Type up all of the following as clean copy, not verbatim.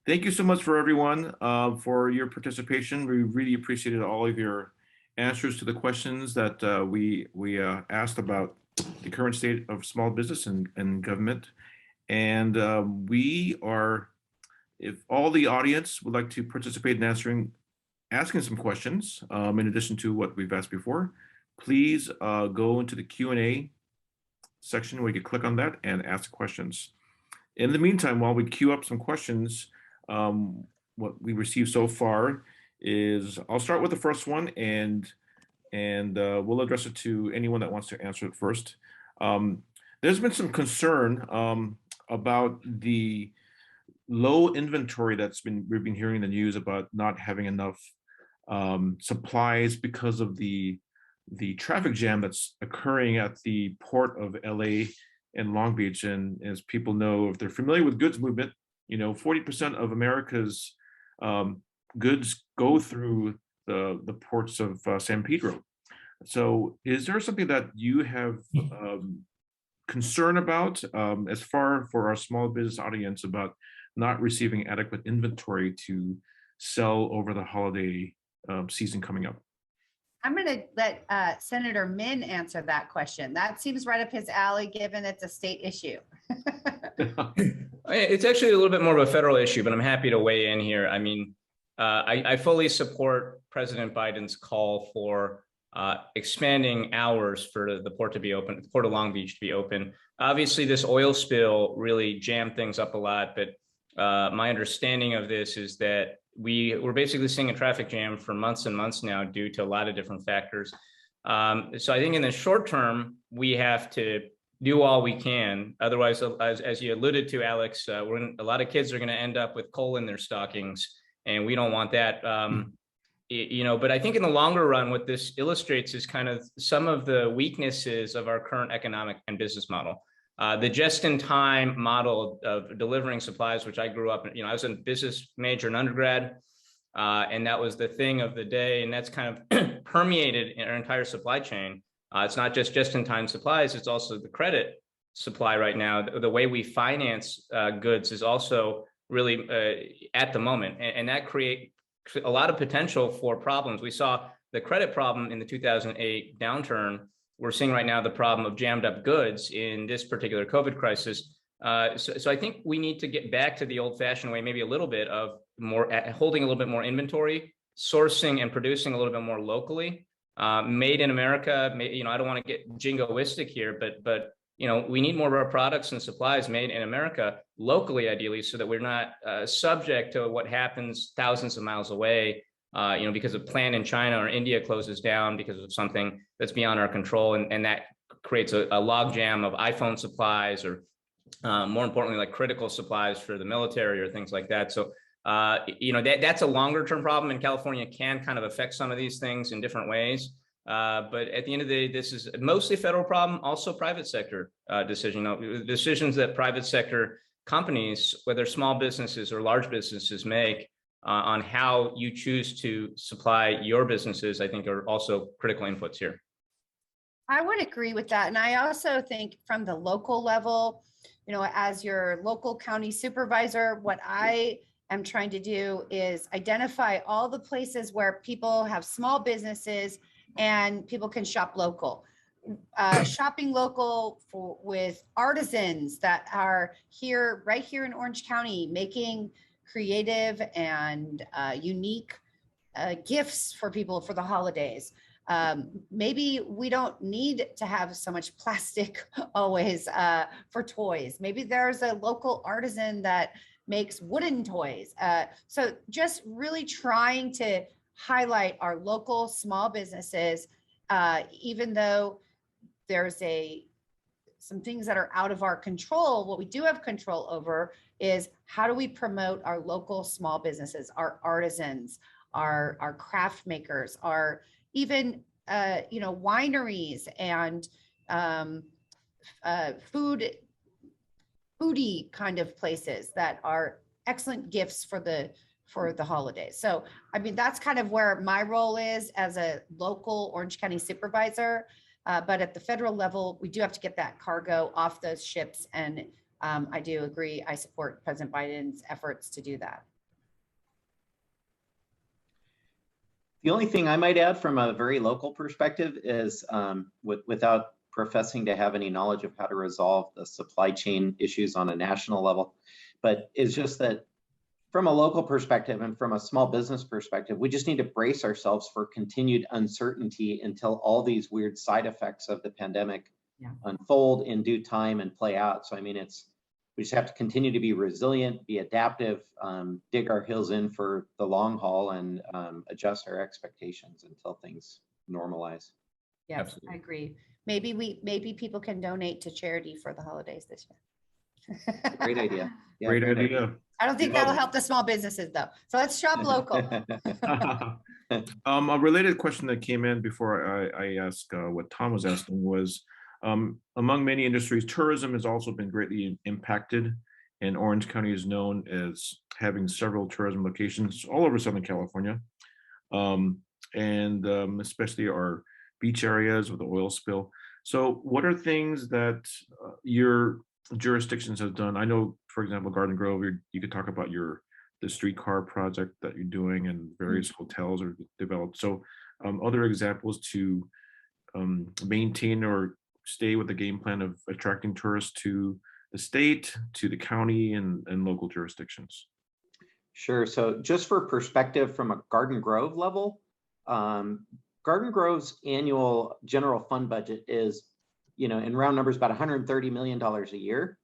Thank you so much for everyone for your participation. We really appreciated all of your answers to the questions that we asked about the current state of small business and government. And if all the audience would like to participate in asking some questions, in addition to what we've asked before, please go into the Q&A section where you can click on that and ask questions. In the meantime, while we queue up some questions, what we received so far is, I'll start with the first one, and we'll address it to anyone that wants to answer it first. There's been some concern about the low inventory we've been hearing in the news about not having enough supplies because of the traffic jam that's occurring at the port of LA and Long Beach. And as people know, if they're familiar with goods movement, 40% of America's goods go through the ports of San Pedro. So is there something that you have concern about as far for our small business audience about not receiving adequate inventory to sell over the holiday season coming up? I'm going to let Senator Min answer that question. That seems right up his alley, given it's a state issue. It's actually a little bit more of a federal issue, but I'm happy to weigh in here. I mean, I fully support President Biden's call for expanding hours for the port to be open, the Port of Long Beach to be open. Obviously, this oil spill really jammed things up a lot, but my understanding of this is that we're basically seeing a traffic jam for months and months now due to a lot of different factors. So I think in the short term, we have to do all we can. Otherwise, as you alluded to, Alex, a lot of kids are going to end up with coal in their stockings, and we don't want that. But I think in the longer run, what this illustrates is kind of some of the weaknesses of our current economic and business model. The just-in-time model of delivering supplies, which I grew up in, I was a business major in undergrad, and that was the thing of the day, and that's kind of permeated in our entire supply chain. It's not just-in-time supplies, it's also the credit supply right now. The way we finance goods is also really at the moment, and that creates a lot of potential for problems. We saw the credit problem in the 2008 downturn. We're seeing right now the problem of jammed up goods in this particular COVID crisis. So I think we need to get back to the old-fashioned way, maybe a little bit of holding a little bit more inventory, sourcing and producing a little bit more locally, made in America. I don't want to get jingoistic here, but we need more of our products and supplies made in America locally, ideally, so that we're not subject to what happens thousands of miles away. Because a plant in China or India closes down because of something that's beyond our control, and that creates a logjam of iPhone supplies, or more importantly, like critical supplies for the military or things like that. So, that's a longer term problem, and California can kind of affect some of these things in different ways. But at the end of the day, this is mostly a federal problem, also private sector decision. Decisions that private sector companies, whether small businesses or large businesses, make on how you choose to supply your businesses, I think are also critical inputs here. I would agree with that. And I also think from the local level, as your local county supervisor, what I am trying to do is identify all the places where people have small businesses and people can shop local. Shopping local with artisans that are right here in Orange County, making creative and unique gifts for people for the holidays. Maybe we don't need to have so much plastic always for toys. Maybe there's a local artisan that makes wooden toys. So just really trying to highlight our local small businesses, even though there's some things that are out of our control. What we do have control over is how do we promote our local small businesses, our artisans, our craft makers, our even wineries and foodie kind of places that are excellent gifts for the holidays. So, I mean, that's kind of where my role is as a local Orange County supervisor. But at the federal level, we do have to get that cargo off those ships. And I do agree. I support President Biden's efforts to do that. The only thing I might add from a very local perspective is without professing to have any knowledge of how to resolve the supply chain issues on a national level, but it's just that from a local perspective and from a small business perspective, we just need to brace ourselves for continued uncertainty until all these weird side effects of the pandemic unfold in due time and play out. So, I mean, we just have to continue to be resilient, be adaptive, dig our heels in for the long haul, and adjust our expectations until things normalize. Yes, Absolutely. I agree. Maybe people can donate to charity for the holidays this year. Great idea. Yeah, Great idea. I don't think that'll help the small businesses though. So let's shop local. A related question that came in before I asked what Tom was asking was, among many industries, tourism has also been greatly impacted, and Orange County is known as having several tourism locations all over Southern California, and especially our beach areas with the oil spill. So what are things that your jurisdictions have done? I know, for example, Garden Grove, you could talk about the streetcar project that you're doing, and various hotels are developed. So other examples to maintain or stay with the game plan of attracting tourists to the state, to the county, and local jurisdictions. Sure. So just for perspective from a Garden Grove level, Garden Grove's annual general fund budget is, in round numbers, about $130 million a year.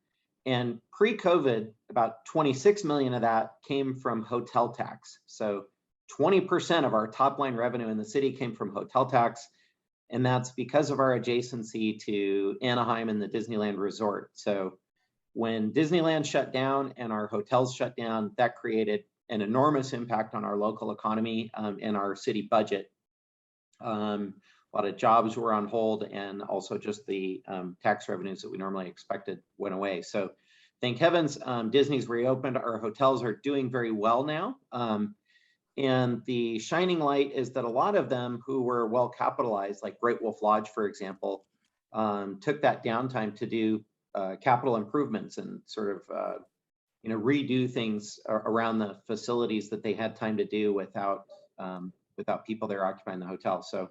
And pre-COVID, about 26 million of that came from hotel tax. So 20% of our top line revenue in the city came from hotel tax. And that's because of our adjacency to Anaheim and the Disneyland Resort. So when Disneyland shut down and our hotels shut down, that created an enormous impact on our local economy and our city budget. A lot of jobs were on hold, and also just the tax revenues that we normally expected went away. So thank heavens, Disney's reopened. Our hotels are doing very well now. And the shining light is that a lot of them who were well capitalized, like Great Wolf Lodge, for example, took that downtime to do capital improvements and sort of redo things around the facilities that they had time to do without people there occupying the hotel. So,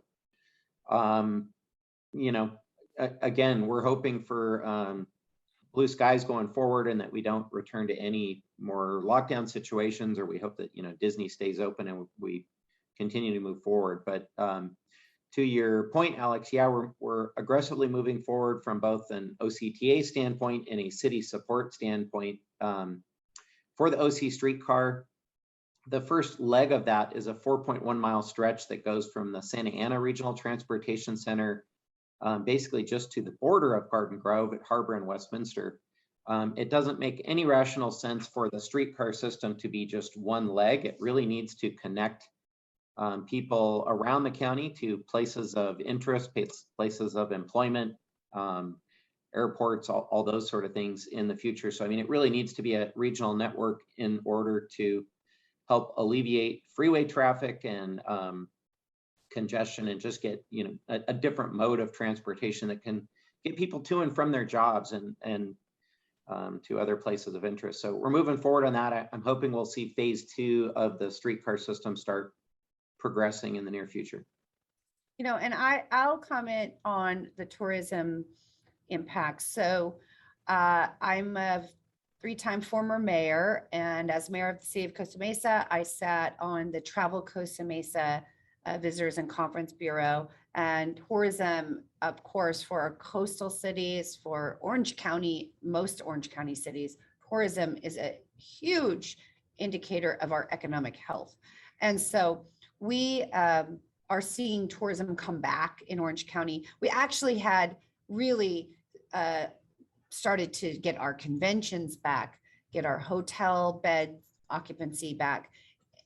again, we're hoping for blue skies going forward, and that we don't return to any more lockdown situations, or we hope that Disney stays open and we continue to move forward. But to your point, Alex, yeah, we're aggressively moving forward from both an OCTA standpoint and a city support standpoint. For the OC streetcar, the first leg of that is a 4.1 mile stretch that goes from the Santa Ana Regional Transportation Center, basically just to the border of Garden Grove at Harbor and Westminster. It doesn't make any rational sense for the streetcar system to be just one leg. It really needs to connect people around the county to places of interest, places of employment, airports, all those sort of things in the future. So, I mean, it really needs to be a regional network in order to help alleviate freeway traffic and congestion, and just get a different mode of transportation that can get people to and from their jobs and to other places of interest. So we're moving forward on that. I'm hoping we'll see phase 2 of the streetcar system start progressing in the near future. And I'll comment on the tourism impacts. So I'm a 3-time former mayor, and as mayor of the city of Costa Mesa, I sat on the Travel Costa Mesa Visitors and Conference Bureau. And tourism, of course, for our coastal cities, for Orange County, most Orange County cities, tourism is a huge indicator of our economic health. And so we are seeing tourism come back in Orange County. We actually had really started to get our conventions back, get our hotel bed occupancy back.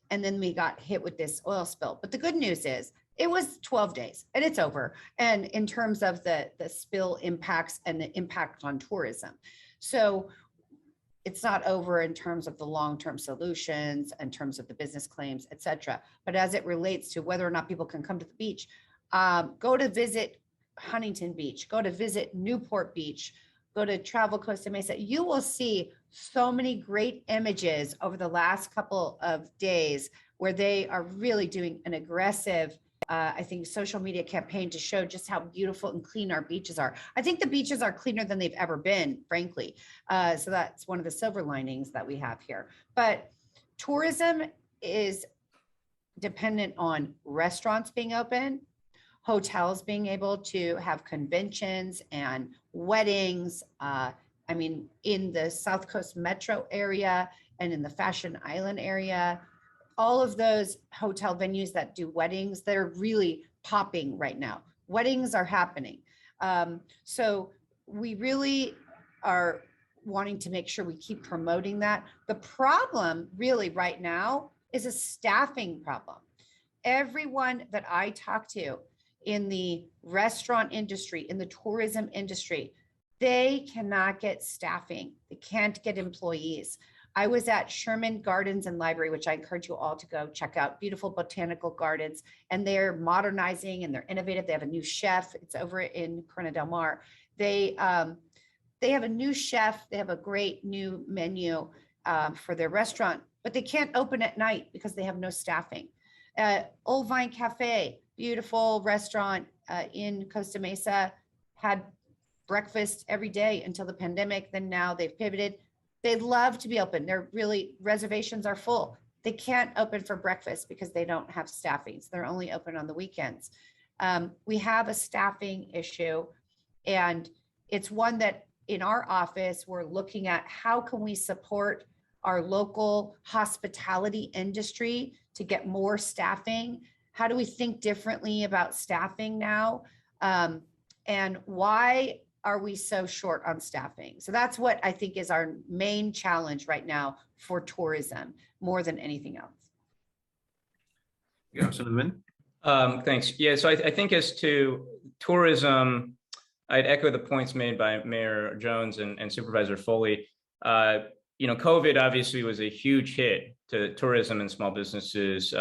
And then we got hit with this oil spill. But the good news is it was 12 days and it's over. And in terms of the spill impacts and the impact on tourism. So it's not over in terms of the long-term solutions, in terms of the business claims, et cetera. But as it relates to whether or not people can come to the beach, go to visit Huntington Beach, go to visit Newport Beach, go to Travel Costa Mesa, you will see so many great images over the last couple of days where they are really doing an aggressive, I think, social media campaign to show just how beautiful and clean our beaches are. I think the beaches are cleaner than they've ever been, frankly. So that's one of the silver linings that we have here. But tourism is dependent on restaurants being open, hotels being able to have conventions and weddings. I mean, in the South Coast metro area and in the Fashion Island area, all of those hotel venues that do weddings, they're really popping right now. Weddings are happening. So we really are wanting to make sure we keep promoting that. The problem really right now is a staffing problem. Everyone that I talk to in the restaurant industry, in the tourism industry, they cannot get staffing. They can't get employees. I was at Sherman Gardens and Library, which I encourage you all to go check out. Beautiful botanical gardens, and they're modernizing and they're innovative. They have a new chef. It's over in Corona del Mar. They have a new chef. They have a great new menu for their restaurant, but they can't open at night because they have no staffing. Old Vine Cafe, beautiful restaurant in Costa Mesa, had breakfast every day until the pandemic. Then now they've pivoted. They'd love to be open. They're really, reservations are full. They can't open for breakfast because they don't have staffing. So they're only open on the weekends. We have a staffing issue, and it's one that in our office, we're looking at how can we support our local hospitality industry to get more staffing? How do we think differently about staffing now? And why are we so short on staffing? So that's what I think is our main challenge right now for tourism, more than anything else. Yeah, Senator Thanks. Yeah, so I think as to tourism, I'd echo the points made by Mayor Jones and Supervisor Foley. COVID obviously was a huge hit to tourism and small businesses.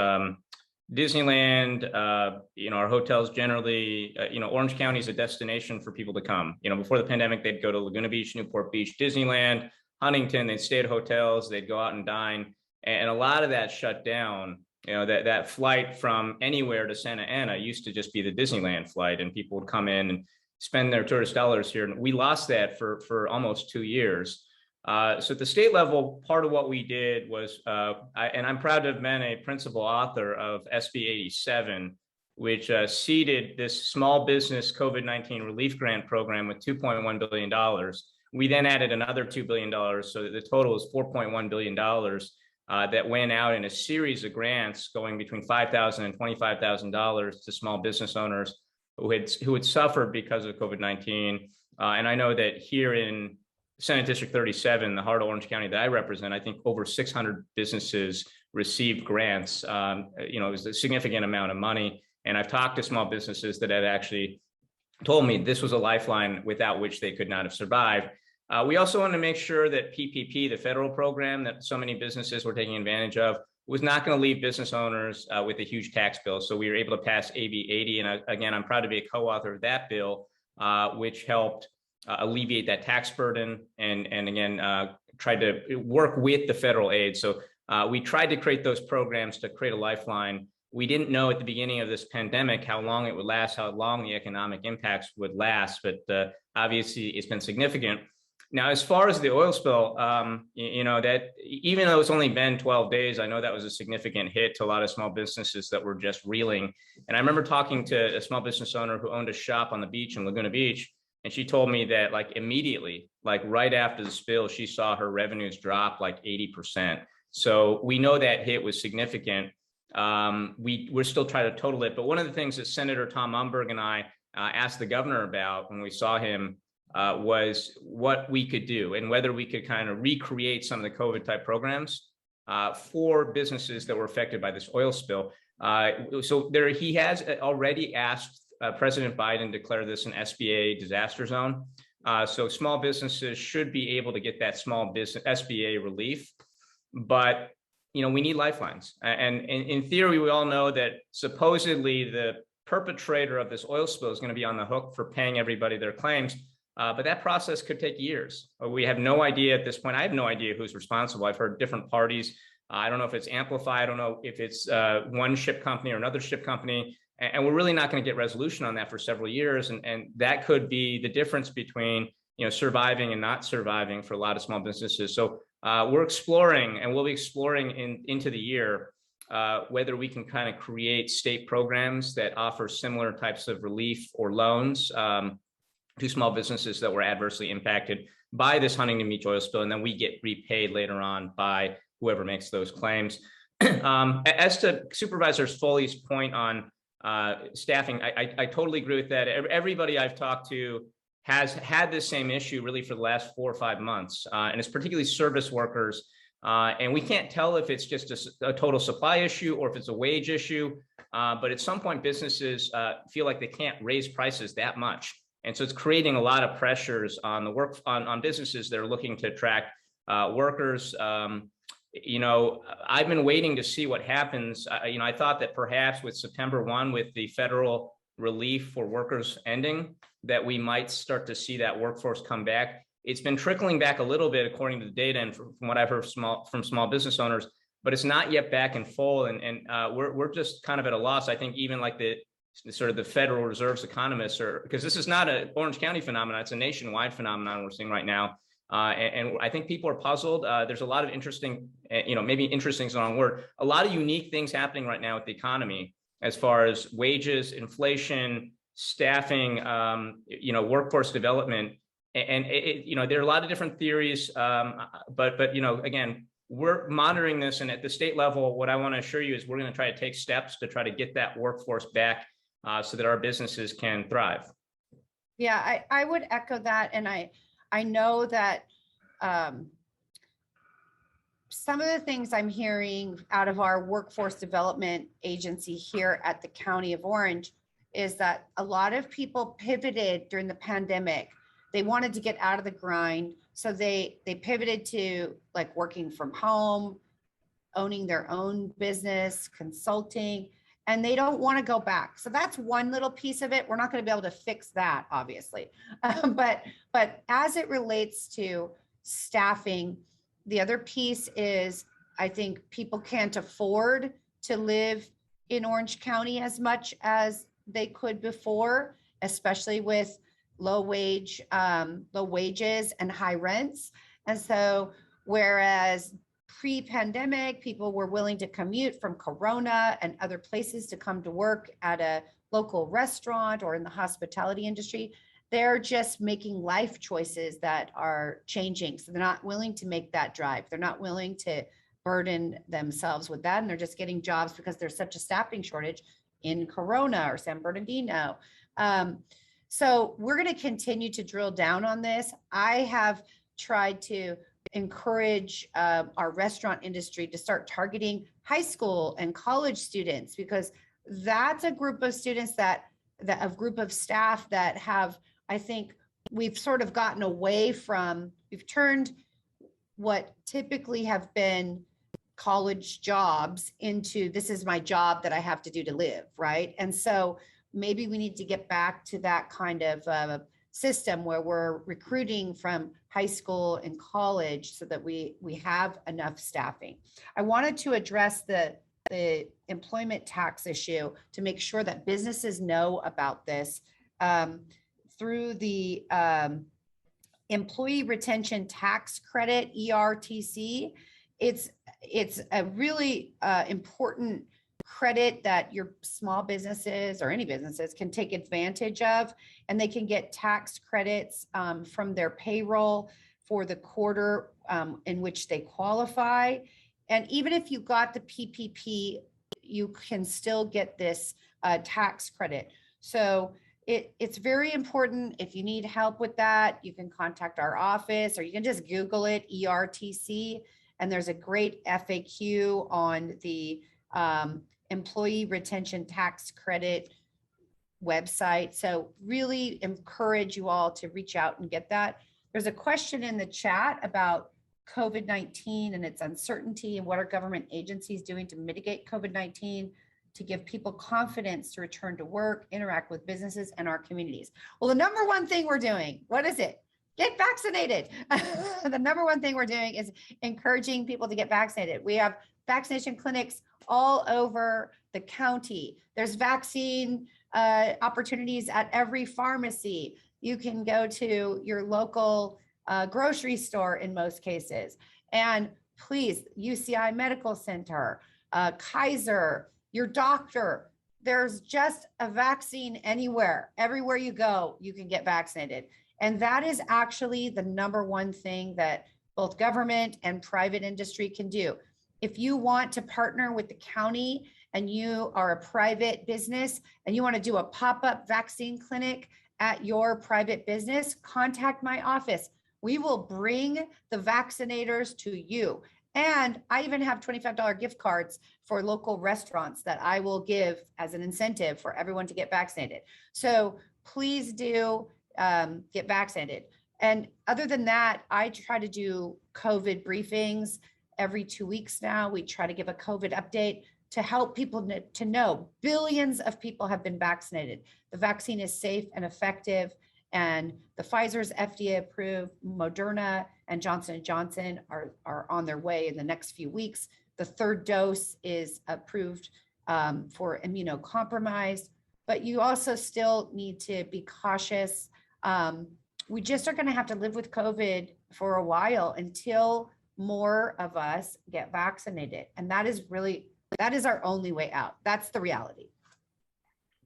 Disneyland, our hotels generally, Orange County is a destination for people to come. Before the pandemic, they'd go to Laguna Beach, Newport Beach, Disneyland, Huntington, they'd stay at hotels, they'd go out and dine. And a lot of that shut down. That flight from anywhere to Santa Ana used to just be the Disneyland flight, and people would come in and spend their tourist dollars here. And we lost that for almost 2 years. So at the state level, part of what we did was, and I'm proud to have been a principal author of SB 87, which seeded this small business COVID-19 relief grant program with $2.1 billion. We then added another $2 billion, so that the total is $4.1 billion that went out in a series of grants going between $5,000 and $25,000 to small business owners who had suffered because of COVID-19. And I know that here in Senate District 37, the heart of Orange County that I represent, I think over 600 businesses received grants. It was a significant amount of money. And I've talked to small businesses that had actually told me this was a lifeline without which they could not have survived. We also want to make sure that PPP, the federal program that so many businesses were taking advantage of, was not going to leave business owners with a huge tax bill. So we were able to pass AB 80. And again, I'm proud to be a co-author of that bill, which helped alleviate that tax burden and again, tried to work with the federal aid. So we tried to create those programs to create a lifeline. We didn't know at the beginning of this pandemic how long it would last, how long the economic impacts would last, but obviously it's been significant. Now, as far as the oil spill, that even though it's only been 12 days, I know that was a significant hit to a lot of small businesses that were just reeling. And I remember talking to a small business owner who owned a shop on the beach in Laguna Beach. And she told me that immediately, right after the spill, she saw her revenues drop 80%. So we know that hit was significant. We're still trying to total it. But one of the things that Senator Tom Umberg and I asked the governor about when we saw him was what we could do and whether we could kind of recreate some of the COVID type programs for businesses that were affected by this oil spill. So he has already asked President Biden declare this an SBA disaster zone. So small businesses should be able to get that small business SBA relief, but we need lifelines. And in theory, we all know that supposedly the perpetrator of this oil spill is going to be on the hook for paying everybody their claims. But that process could take years. We have no idea at this point. I have no idea who's responsible. I've heard different parties. I don't know if it's Amplify. I don't know if it's one ship company or another ship company. And we're really not going to get resolution on that for several years. And that could be the difference between, surviving and not surviving for a lot of small businesses. So we're exploring, and we'll be exploring into the year, whether we can kind of create state programs that offer similar types of relief or loans to small businesses that were adversely impacted by this Huntington Beach oil spill, and then we get repaid later on by whoever makes those claims. As to Supervisor Foley's point on staffing, I totally agree with that. Everybody I've talked to has had this same issue really for the last 4 or 5 months, and it's particularly service workers. And we can't tell if it's just a total supply issue or if it's a wage issue. But at some point, businesses feel like they can't raise prices that much. And so it's creating a lot of pressures on the on businesses that are looking to attract workers. I've been waiting to see what happens. I thought that perhaps with September 1, with the federal relief for workers ending, that we might start to see that workforce come back. It's been trickling back a little bit according to the data and from what I've heard from small business owners, but it's not yet back in full. And we're just kind of at a loss. I think even like the sort of the Federal Reserve's economists are, because this is not an Orange County phenomenon, it's a nationwide phenomenon we're seeing right now. And I think people are puzzled. There's a lot of interesting, maybe interesting is the wrong word, a lot of unique things happening right now with the economy as far as wages, inflation, staffing, workforce development. And there are a lot of different theories, but again, we're monitoring this, and at the state level, what I want to assure you is we're going to try to take steps to try to get that workforce back so that our businesses can thrive. Yeah, I would echo that, and I know that some of the things I'm hearing out of our workforce development agency here at the County of Orange is that a lot of people pivoted during the pandemic. They wanted to get out of the grind. So they pivoted to like working from home, owning their own business, consulting, and they don't want to go back. So that's one little piece of it. We're not going to be able to fix that, obviously. But as it relates to staffing, the other piece is I think people can't afford to live in Orange County as much as they could before, especially with low wages and high rents. And so whereas pre-pandemic, people were willing to commute from Corona and other places to come to work at a local restaurant or in the hospitality industry, they're just making life choices that are changing. So they're not willing to make that drive. They're not willing to burden themselves with that. And they're just getting jobs because there's such a staffing shortage in Corona or San Bernardino. So we're going to continue to drill down on this. I have tried to encourage our restaurant industry to start targeting high school and college students, because that's a group of students that a group of staff that have, I think we've sort of gotten away from, we've turned what typically have been college jobs into, this is my job that I have to do to live, right? And so maybe we need to get back to that kind of system where we're recruiting from high school and college so that we have enough staffing. I wanted to address the employment tax issue to make sure that businesses know about this through the Employee Retention Tax Credit, ERTC. It's a really important credit that your small businesses or any businesses can take advantage of, and they can get tax credits from their payroll for the quarter in which they qualify. And even if you got the PPP, you can still get this tax credit. So it's very important. If you need help with that, you can contact our office, or you can just Google it, ERTC, and there's a great FAQ on the Employee Retention Tax Credit website. So really encourage you all to reach out and get that. There's a question in the chat about COVID-19 and its uncertainty and what are government agencies doing to mitigate COVID-19. to give people confidence to return to work, interact with businesses and our communities. Well, the number one thing we're doing, what is it? Get vaccinated. The number one thing we're doing is encouraging people to get vaccinated. We have vaccination clinics all over the county. There's vaccine opportunities at every pharmacy. You can go to your local grocery store in most cases. And please, UCI Medical Center, Kaiser, your doctor, there's just a vaccine anywhere. Everywhere you go, you can get vaccinated. And that is actually the number one thing that both government and private industry can do. If you want to partner with the county and you are a private business and you want to do a pop-up vaccine clinic at your private business, contact my office. We will bring the vaccinators to you. And I even have $25 gift cards for local restaurants that I will give as an incentive for everyone to get vaccinated. So please do get vaccinated. And other than that, I try to do COVID briefings every 2 weeks now. We try to give a COVID update to help people to know billions of people have been vaccinated. The vaccine is safe and effective, and the Pfizer's FDA approved, Moderna and Johnson & Johnson are on their way in the next few weeks. The third dose is approved for immunocompromised, but you also still need to be cautious. We just are going to have to live with COVID for a while until more of us get vaccinated. And that is our only way out. That's the reality.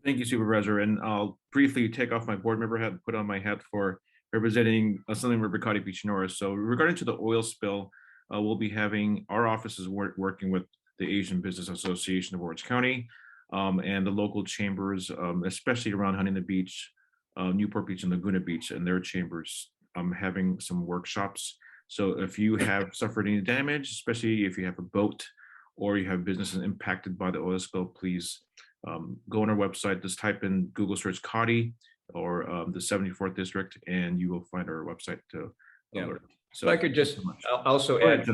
Thank you, Supervisor. And I'll briefly take off my board member hat and put on my hat for representing Southern River County Beach Norris. So regarding to the oil spill, we'll be having our offices working with the Asian Business Association of Orange County and the local chambers, especially around Huntington Beach, Newport Beach and Laguna Beach, and their chambers having some workshops. So if you have suffered any damage, especially if you have a boat or you have businesses impacted by the oil spill, please go on our website, just type in Google search CAUTI or the 74th District, and you will find our website to alert. So if I could just also add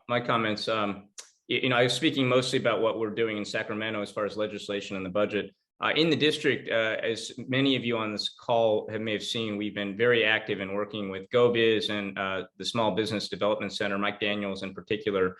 my comments. I was speaking mostly about what we're doing in Sacramento as far as legislation and the budget. In the district, as many of you on this call may have seen, we've been very active in working with GoBiz and the Small Business Development Center, Mike Daniels in particular,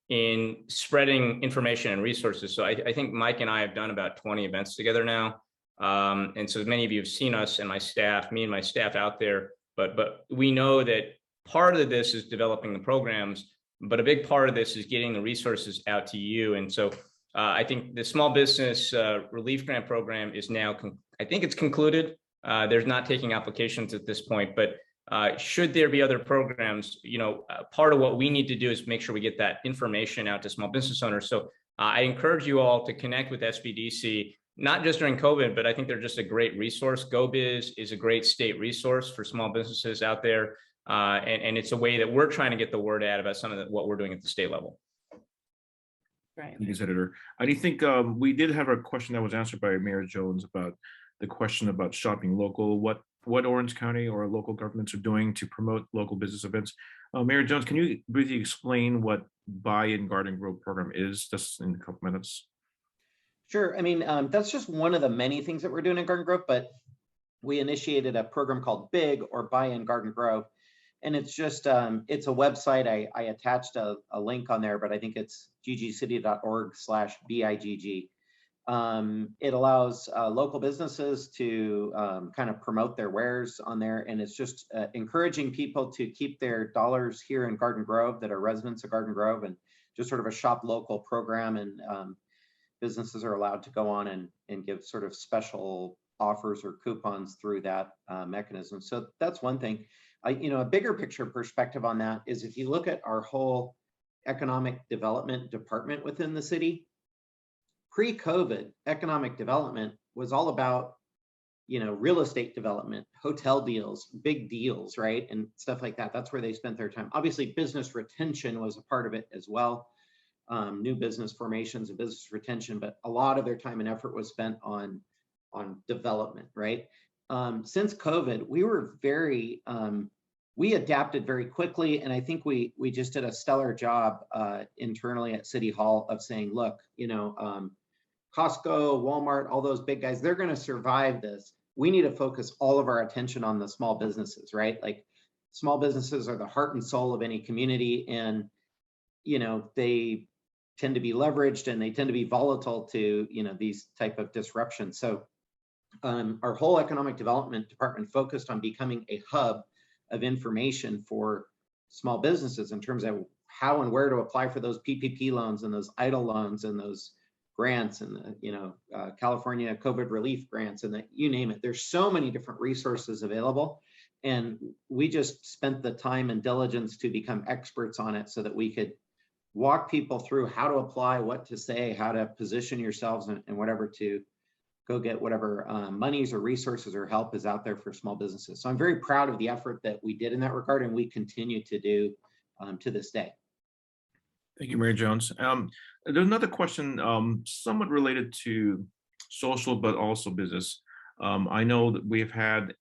in spreading information and resources. So I think Mike and I have done about 20 events together now. And so many of you have seen us and my staff, me and my staff out there, but we know that part of this is developing the programs, but a big part of this is getting the resources out to you. And so I think the small business relief grant program is now, I think it's concluded. There's not taking applications at this point, but should there be other programs, part of what we need to do is make sure we get that information out to small business owners. So I encourage you all to connect with SBDC, not just during COVID, but I think they're just a great resource. GoBiz is a great state resource for small businesses out there. And it's a way that we're trying to get the word out about some of what we're doing at the state level. Right. Thank you, Senator. I do think we did have a question that was answered by Mayor Jones about the question about shopping local, what Orange County or local governments are doing to promote local business events. Mayor Jones, can you briefly explain what Buy in Garden Grove program is, just in a couple minutes? Sure. I mean, that's just one of the many things that we're doing in Garden Grove, but we initiated a program called BIG, or Buy in Garden Grove. And it's just, it's a website. I attached a link on there, but I think it's ggcity.org/BIGG. It allows local businesses to kind of promote their wares on there. And it's just encouraging people to keep their dollars here in Garden Grove that are residents of Garden Grove, and just sort of a shop local program. And businesses are allowed to go on and give sort of special offers or coupons through that mechanism. So that's one thing. A bigger picture perspective on that is, if you look at our whole economic development department within the city, pre-COVID, economic development was all about, real estate development, hotel deals, big deals, right? And stuff like that. That's where they spent their time. Obviously, business retention was a part of it as well. New business formations and business retention, but a lot of their time and effort was spent on development, right? Since COVID, we were we adapted very quickly. And I think we just did a stellar job internally at City Hall of saying, look, Costco, Walmart, all those big guys, they're going to survive this. We need to focus all of our attention on the small businesses, right? Like small businesses are the heart and soul of any community, and they tend to be leveraged and they tend to be volatile to these type of disruptions. So our whole economic development department focused on becoming a hub of information for small businesses in terms of how and where to apply for those PPP loans and those EIDL loans and those grants and the California COVID relief grants and you name it. There's so many different resources available, and we just spent the time and diligence to become experts on it so that we could walk people through how to apply, what to say, how to position yourselves, and whatever to go get whatever monies or resources or help is out there for small businesses. So I'm very proud of the effort that we did in that regard, and we continue to do to this day. Thank you, Mary Jones. There's another question somewhat related to social, but also business. I know that we've had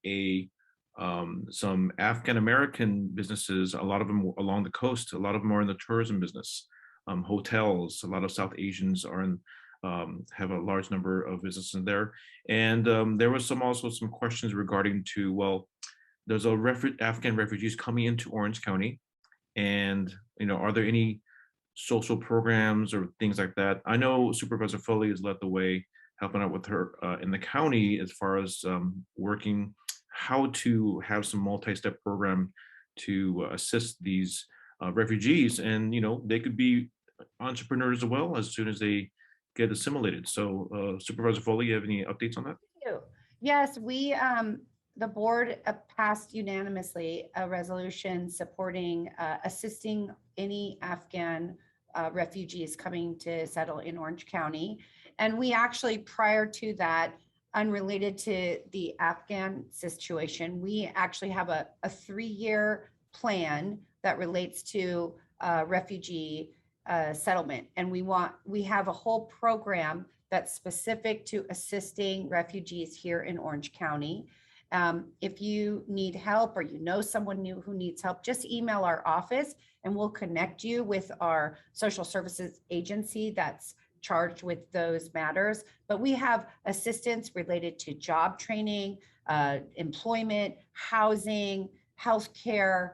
some African-American businesses, a lot of them along the coast, a lot of them are in the tourism business, hotels, a lot of South Asians are in, have a large number of businesses in there. And there was also some questions regarding to, well, there's African refugees coming into Orange County, and are there any social programs or things like that? I know Supervisor Foley has led the way, helping out with her in the county as far as working how to have some multi-step program to assist these refugees, and they could be entrepreneurs as well as soon as they get assimilated. So Supervisor Foley, you have any updates on that? Thank you. Yes, we the board passed unanimously a resolution supporting assisting any Afghan refugees coming to settle in Orange County. And we actually, prior to that, unrelated to the Afghan situation, we actually have a 3-year plan that relates to refugee settlement. And we have a whole program that's specific to assisting refugees here in Orange County. If you need help or someone new who needs help, just email our office and we'll connect you with our social services agency that's charged with those matters. But we have assistance related to job training, employment, housing, healthcare,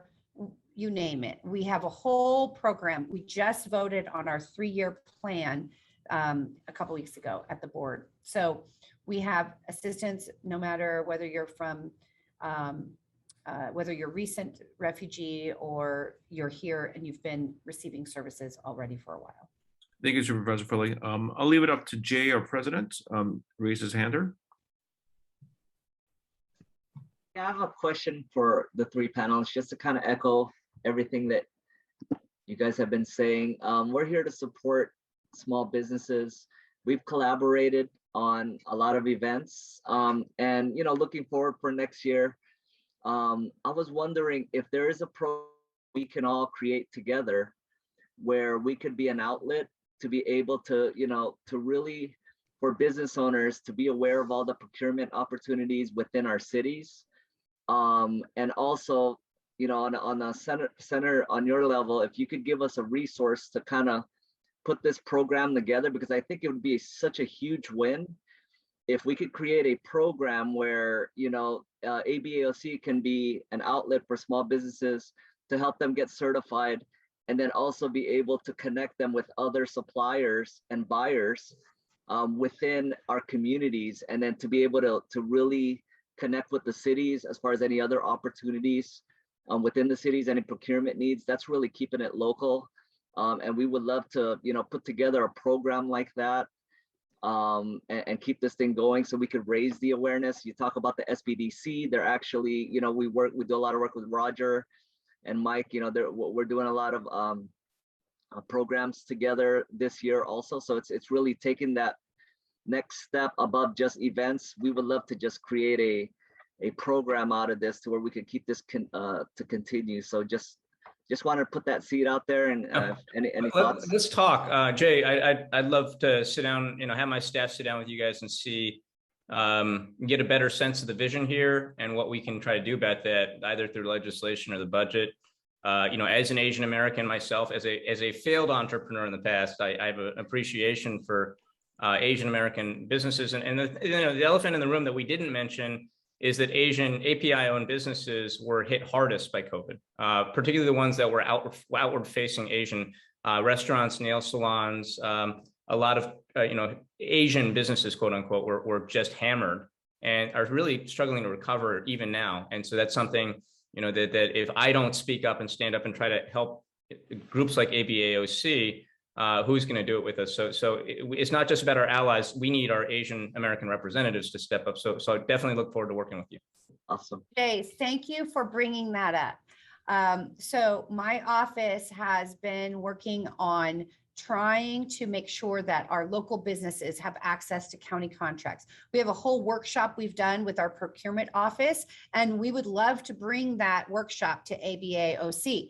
you name it. We have a whole program. We just voted on our 3-year plan a couple weeks ago at the board. So we have assistance no matter whether you're from, whether you're a recent refugee or you're here and you've been receiving services already for a while. Thank you, Supervisor Foley. I'll leave it up to Jay, our president, raise his hand. Yeah, I have a question for the 3 panelists, just to kind of echo everything that you guys have been saying. We're here to support small businesses. We've collaborated on a lot of events, and looking forward for next year. I was wondering if there is a program we can all create together where we could be an outlet to be able to, to really, for business owners to be aware of all the procurement opportunities within our cities. And also, on the center on your level, if you could give us a resource to kind of put this program together, because I think it would be such a huge win if we could create a program where, ABAOC can be an outlet for small businesses to help them get certified, and then also be able to connect them with other suppliers and buyers within our communities, and then to be able to really connect with the cities as far as any other opportunities within the cities, any procurement needs. That's really keeping it local. And we would love to, put together a program like that and keep this thing going so we could raise the awareness. You talk about the SBDC, they're actually, we do a lot of work with Roger and Mike, we're doing a lot of programs together this year also. So it's really taking that next step above just events. We would love to just create a program out of this to where we could keep this to continue. So just want to put that seed out there. And any thoughts? Let's talk, Jay. I'd love to sit down, have my staff sit down with you guys and see, get a better sense of the vision here and what we can try to do about that, either through legislation or the budget. As an Asian American myself, as a failed entrepreneur in the past, I have an appreciation for Asian American businesses. And the elephant in the room that we didn't mention is that Asian API-owned businesses were hit hardest by COVID, particularly the ones that were outward-facing Asian restaurants, nail salons. A lot of Asian businesses, quote unquote, were just hammered and are really struggling to recover even now. And so that's something that if I don't speak up and stand up and try to help groups like ABAOC, who's going to do it with us? So it's not just about our allies. We need our Asian American representatives to step up. So I definitely look forward to working with you. Awesome. Jay, thank you for bringing that up. So my office has been working on trying to make sure that our local businesses have access to county contracts. We have a whole workshop we've done with our procurement office, and we would love to bring that workshop to ABAOC.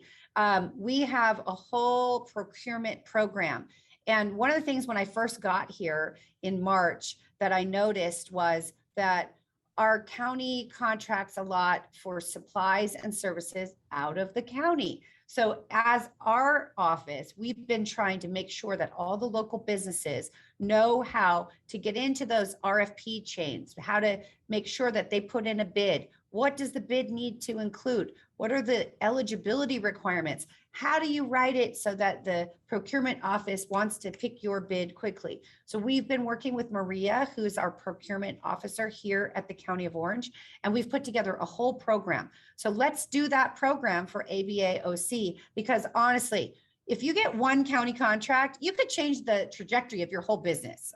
We have a whole procurement program. And one of the things when I first got here in March that I noticed was that our county contracts a lot for supplies and services out of the county. So as our office, we've been trying to make sure that all the local businesses know how to get into those RFP chains, how to make sure that they put in a bid. What does the bid need to include? What are the eligibility requirements? How do you write it so that the procurement office wants to pick your bid quickly? So we've been working with Maria, who's our procurement officer here at the County of Orange, and we've put together a whole program. So let's do that program for ABAOC, because honestly, if you get one county contract, you could change the trajectory of your whole business.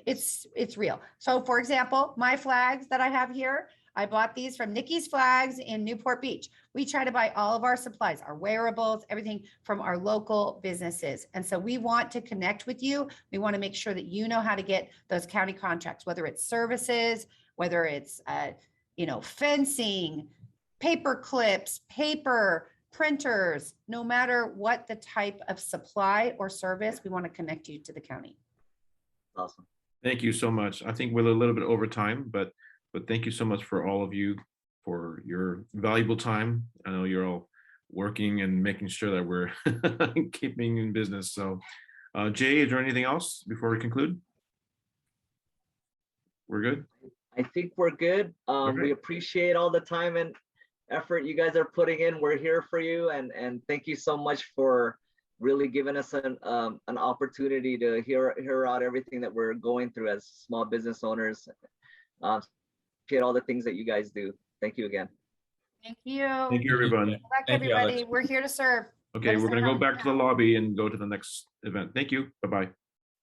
It's real. So for example, my flags that I have here, I bought these from Nikki's Flags in Newport Beach. We try to buy all of our supplies, our wearables, everything from our local businesses. And so we want to connect with you. We want to make sure that you know how to get those county contracts, whether it's services, whether it's, fencing, paper clips, paper, printers, no matter what the type of supply or service, we want to connect you to the county. Awesome. Thank you so much. I think we're a little bit over time, but thank you so much for all of you for your valuable time. I know you're all working and making sure that we're keeping in business. So Jay, is there anything else before we conclude? We're good? I think we're good. We appreciate all the time and effort you guys are putting in. We're here for you, and thank you so much for really giving us an opportunity to hear out everything that we're going through as small business owners. Appreciate all the things that you guys do. Thank you again. Thank you. Thank you, everyone. Good luck, everybody. We're here to serve. Okay, we're going to go back to the lobby and go to the next event. Thank you. Bye-bye.